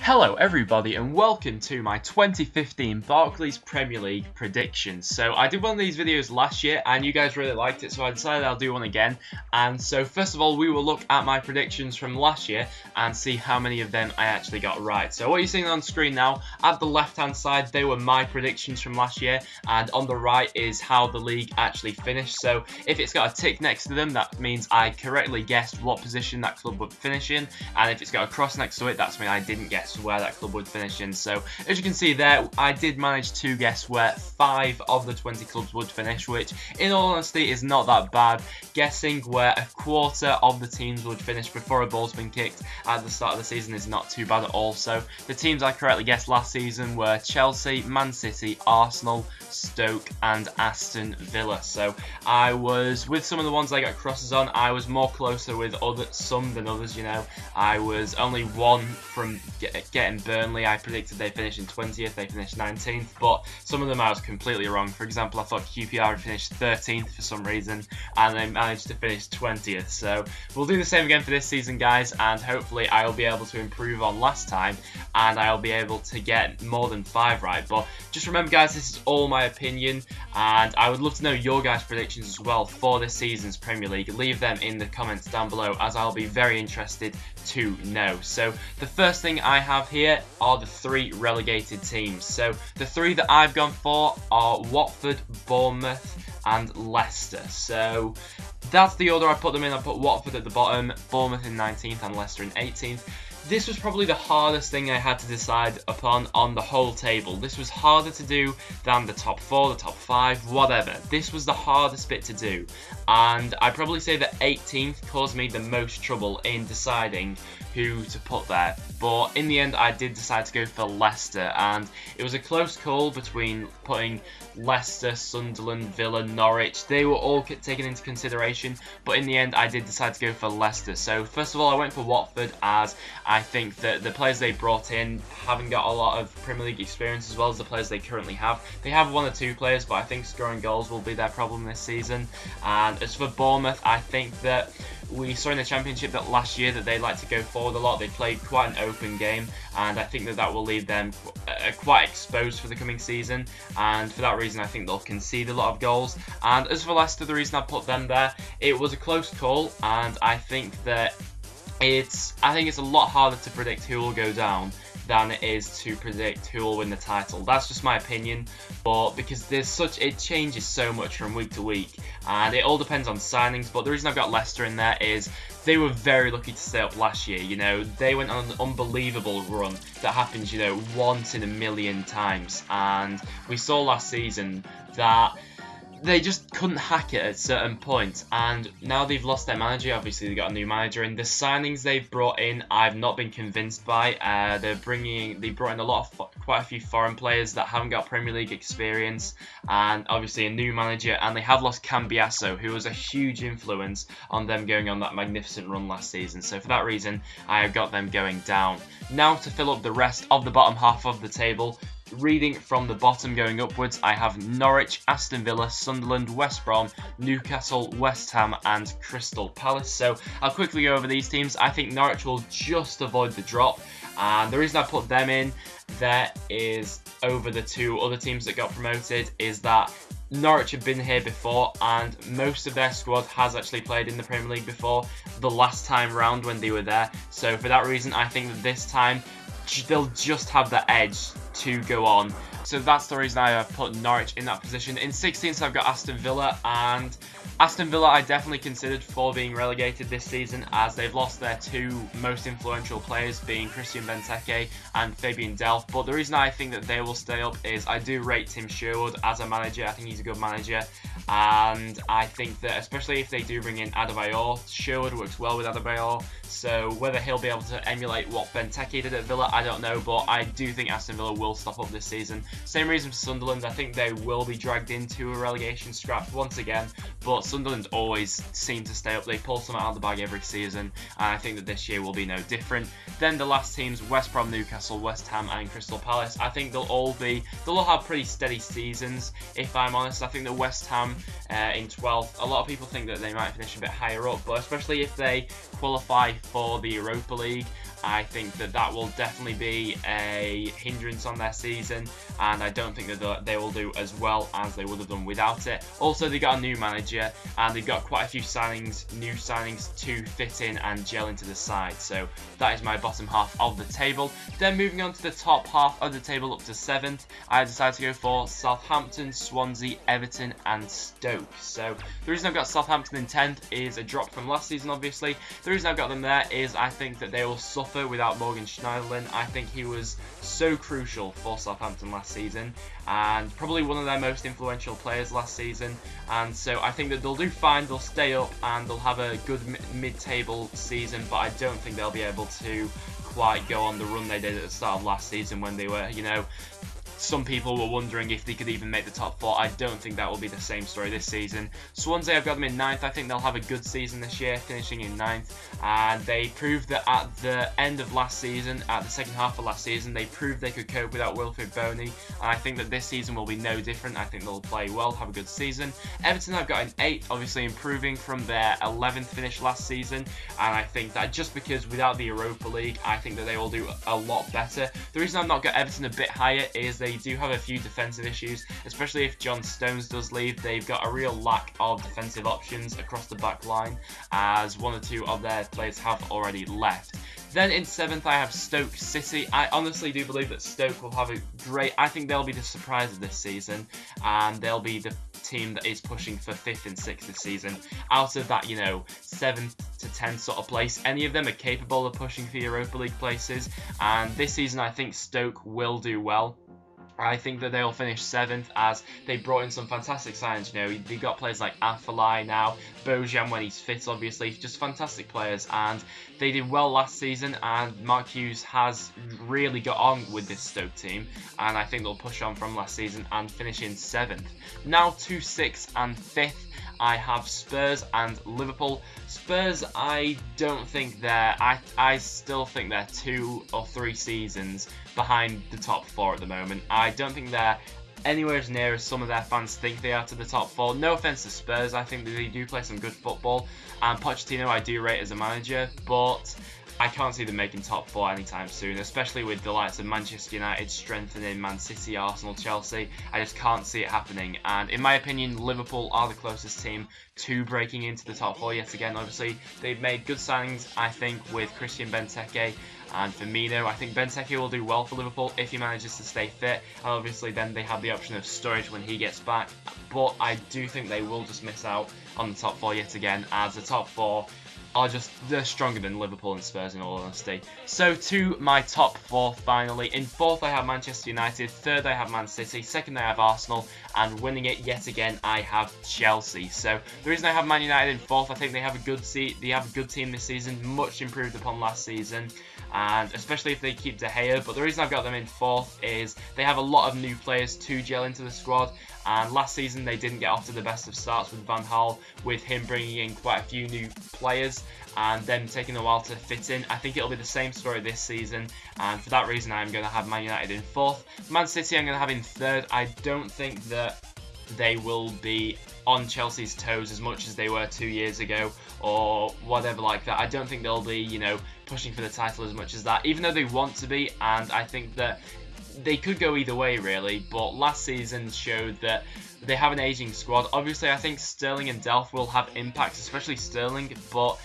Hello everybody and welcome to my 2015 Barclays Premier League predictions. So I did one of these videos last year and you guys really liked it, so I decided I'll do one again. And so first of all, we will look at my predictions from last year and see how many of them I actually got right. So what you're seeing on screen now, at the left hand side, they were my predictions from last year, and on the right is how the league actually finished. So if it's got a tick next to them, that means I correctly guessed what position that club would finish in, and if it's got a cross next to it, that's mean I didn't guess where that club would finish in. So as you can see there, I did manage to guess where 5 of the 20 clubs would finish, which in all honesty is not that bad. Guessing where a quarter of the teams would finish before a ball's been kicked at the start of the season is not too bad at all. So the teams I correctly guessed last season were Chelsea, Man City, Arsenal, Stoke and Aston Villa. So I was, with some of the ones I got crosses on, I was more closer with some than others, you know. I was only one from getting Burnley. I predicted they finished in 20th, they finished 19th, but some of them I was completely wrong. For example, I thought QPR would finish 13th for some reason, and they managed to finish 20th. So we'll do the same again for this season, guys, and hopefully I'll be able to improve on last time, and I'll be able to get more than 5 right. But just remember, guys, this is all my opinion, and I would love to know your guys' predictions as well for this season's Premier League. Leave them in the comments down below, as I'll be very interested to know. So the first thing I have here are the 3 relegated teams. So the 3 that I've gone for are Watford, Bournemouth and Leicester. So that's the order I put them in. I put Watford at the bottom, Bournemouth in 19th and Leicester in 18th. This was probably the hardest thing I had to decide upon on the whole table. This was harder to do than the top 4, the top 5, whatever. This was the hardest bit to do, and I'd probably say that 18th caused me the most trouble in deciding who to put there. But in the end, I did decide to go for Leicester, and it was a close call between putting Leicester, Sunderland, Villa, Norwich. They were all taken into consideration, but in the end, I did decide to go for Leicester. So first of all, I went for Watford, as I think that the players they brought in haven't got a lot of Premier League experience as well as the players they currently have. They have 1 or 2 players, but I think scoring goals will be their problem this season. And as for Bournemouth, I think that we saw in the Championship that last year that they like to go forward a lot. They played quite an open game, and I think that that will leave them quite exposed for the coming season, and for that reason I think they'll concede a lot of goals. And as for Leicester, the reason I put them there, it was a close call, and I think that it's a lot harder to predict who will go down than it is to predict who will win the title. That's just my opinion, but because it changes so much from week to week, and it all depends on signings. But the reason I've got Leicester in there is they were very lucky to stay up last year. You know, they went on an unbelievable run that happens, you know, once in a million times, and we saw last season that they just couldn't hack it at certain points, and now they've lost their manager. Obviously they got a new manager, and the signings they've brought in I've not been convinced by. They brought in quite a few foreign players that haven't got Premier League experience, and obviously a new manager, and they have lost Cambiasso, who was a huge influence on them going on that magnificent run last season. So for that reason I have got them going down. Now to fill up the rest of the bottom half of the table, reading from the bottom going upwards, I have Norwich, Aston Villa, Sunderland, West Brom, Newcastle, West Ham and Crystal Palace. So I'll quickly go over these teams. I think Norwich will just avoid the drop, and the reason I put them in there is over the 2 other teams that got promoted is that Norwich have been here before, and most of their squad has actually played in the Premier League before the last time round when they were there. So for that reason I think that this time they'll just have the edge to go on. So that's the reason I have put Norwich in that position. In 16th I've got Aston Villa, and Aston Villa I definitely considered for being relegated this season, as they've lost their 2 most influential players, being Christian Benteke and Fabian Delph. But the reason I think that they will stay up is I do rate Tim Sherwood as a manager. I think he's a good manager, and I think that especially if they do bring in Adebayor, Sherwood works well with Adebayor. So whether he'll be able to emulate what Benteke did at Villa, I don't know, but I do think Aston Villa will stop up this season. Same reason for Sunderland. I think they will be dragged into a relegation scrap once again, but Sunderland always seem to stay up. They pull something out of the bag every season, and I think that this year will be no different. Then the last teams, West Brom, Newcastle, West Ham and Crystal Palace, I think they'll all have pretty steady seasons, if I'm honest. I think that West Ham in 12th, a lot of people think that they might finish a bit higher up, but especially if they qualify for the Europa League, I think that that will definitely be a hindrance on their season, and I don't think that they will do as well as they would have done without it. Also, they got a new manager, and they've got quite a few new signings to fit in and gel into the side. So that is my bottom half of the table. Then moving on to the top half of the table up to 7th, I decided to go for Southampton, Swansea, Everton and Stoke. So the reason I've got Southampton in 10th is a drop from last season, obviously. The reason I've got them there is I think that they will suffer without Morgan Schneiderlin. I think he was so crucial for Southampton last season, and probably one of their most influential players last season, and so I think that they'll do fine, they'll stay up and they'll have a good mid-table season, but I don't think they'll be able to quite go on the run they did at the start of last season when they were, you know, some people were wondering if they could even make the top 4. I don't think that will be the same story this season. Swansea, I've got them in 9th. I think they'll have a good season this year, finishing in 9th. And they proved that at the end of last season, at the second half of last season, they proved they could cope without Wilfried Bony. And I think that this season will be no different. I think they'll play well, have a good season. Everton, I've got in 8th, obviously improving from their 11th finish last season. And I think that just because without the Europa League, I think that they will do a lot better. The reason I've not got Everton a bit higher is they do have a few defensive issues, especially if John Stones does leave. They've got a real lack of defensive options across the back line, as 1 or 2 of their players have already left. Then in 7th, I have Stoke City. I honestly do believe that Stoke will have a great... I think they'll be the surprise of this season, and they'll be the team that is pushing for 5th and 6th this season. Out of that, you know, 7th to 10th sort of place, any of them are capable of pushing for Europa League places, and this season I think Stoke will do well. I think that they'll finish 7th, as they brought in some fantastic signings. You know, they've got players like Afellay now, Bojan when he's fit, obviously, just fantastic players, and they did well last season, and Mark Hughes has really got on with this Stoke team, and I think they'll push on from last season and finish in 7th. Now to 6th and 5th. I have Spurs and Liverpool. Spurs, I don't think they're... I still think they're 2 or 3 seasons behind the top 4 at the moment. I don't think they're anywhere as near as some of their fans think they are to the top 4. No offence to Spurs, I think that they do play some good football. And Pochettino I do rate as a manager, but I can't see them making top 4 anytime soon, especially with the likes of Manchester United strengthening Man City, Arsenal, Chelsea. I just can't see it happening, and in my opinion, Liverpool are the closest team to breaking into the top 4 yet again. Obviously, they've made good signings, I think, with Christian Benteke and Firmino. I think Benteke will do well for Liverpool if he manages to stay fit, and obviously then they have the option of Sturridge when he gets back, but I do think they will just miss out on the top 4 yet again, as the top 4 are just, they're stronger than Liverpool and Spurs in all honesty. So to my top 4 finally. In 4th I have Manchester United, 3rd I have Man City, 2nd I have Arsenal, and winning it yet again I have Chelsea. So the reason I have Man United in 4th, I think they have a good team this season, much improved upon last season, and especially if they keep De Gea. But the reason I've got them in 4th is they have a lot of new players to gel into the squad, and last season they didn't get off to the best of starts with Van Gaal, with him bringing in quite a few new players and then taking a while to fit in. I think it'll be the same story this season, and for that reason I'm going to have Man United in 4th. Man City I'm going to have in 3rd. I don't think that they will be on Chelsea's toes as much as they were 2 years ago or whatever like that. I don't think they'll be, you know, pushing for the title as much as that, even though they want to be, and I think that they could go either way really, but last season showed that they have an aging squad. Obviously I think Sterling and Delph will have impacts, especially Sterling, but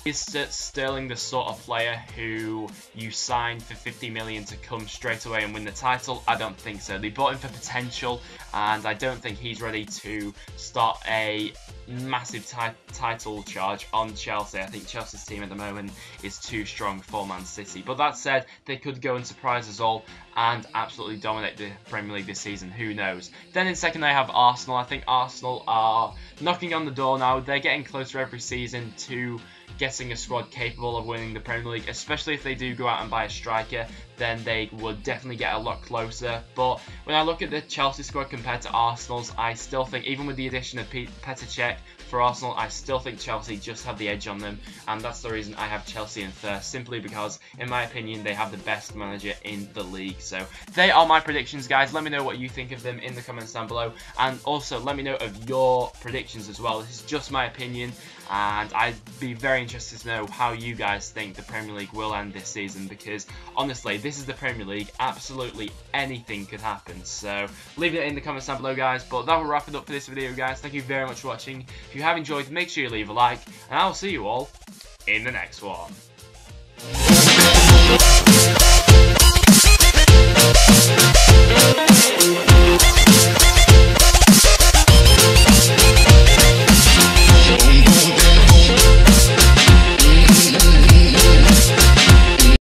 is Sterling the sort of player who you sign for 50 million to come straight away and win the title? I don't think so. They bought him for potential, and I don't think he's ready to start a massive title charge on Chelsea. I think Chelsea's team at the moment is too strong for Man City. But that said, they could go and surprise us all and absolutely dominate the Premier League this season. Who knows? Then in 2nd I have Arsenal. I think Arsenal are knocking on the door now. They're getting closer every season to getting a squad capable of winning the Premier League, especially if they do go out and buy a striker, then they would definitely get a lot closer. But when I look at the Chelsea squad compared to Arsenal's, I still think, even with the addition of Petr Cech, for Arsenal, I still think Chelsea just have the edge on them, and that's the reason I have Chelsea in first, simply because, in my opinion, they have the best manager in the league. So they are my predictions, guys. Let me know what you think of them in the comments down below, and also let me know of your predictions as well. This is just my opinion, and I'd be very interested to know how you guys think the Premier League will end this season, because honestly, this is the Premier League. Absolutely anything could happen. So leave it in the comments down below, guys. But that will wrap it up for this video, guys. Thank you very much for watching. If you have enjoyed, make sure you leave a like, and I'll see you all in the next one.